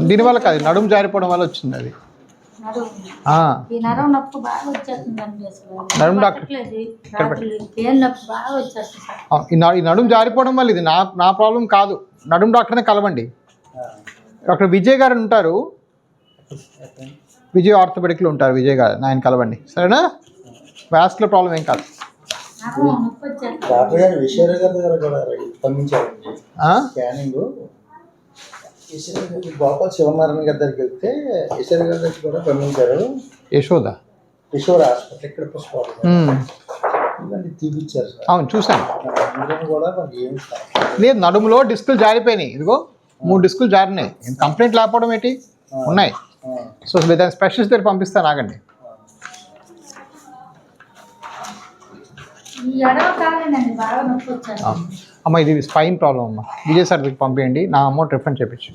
దీనివల్ల కాదు, నడుము జారిపోవడం వల్ల వచ్చింది అది. నడుము డాక్టర్ ఈ నడుము జారిపోవడం వల్ల ఇది నా ప్రాబ్లం కాదు. నడుము డాక్టర్నే కలవండి. డాక్టర్ విజయ్ గారు ఉంటారు, విజయ్ ఆర్థోపెడిక్లో ఉంటారు. విజయ్ గారు ఆయన కలవండి, సరేనా? వ్యాస్కులర్ ప్రాబ్లం ఏం కాదు. గోపాల్ శివనారాయణ గారి దగ్గరికి వెళ్తే ఈశ్వర గారి దగ్గర కూడా పంపించారు. యశోద హాస్పిటల్ ఇక్కడ తీపిచ్చారు. అవును చూసాను. కూడా మనకి ఏం లేదు, నడుములో డిస్కులు జారిపోయినాయి. ఇదిగో 3 డిస్కులు జారినాయి. కంప్లైంట్ లేకపోవడం ఏంటి? ఉన్నాయి. సో దాని స్పెషలిస్ట్ దగ్గర పంపిస్తాను, ఆగండి. అమ్మ ఇది స్పైన్ ప్రాబ్లం అమ్మ. విజయ్ సార్ దగ్గరికి పంపించండి, నా అమౌంట్ రిఫండ్ చేయించు.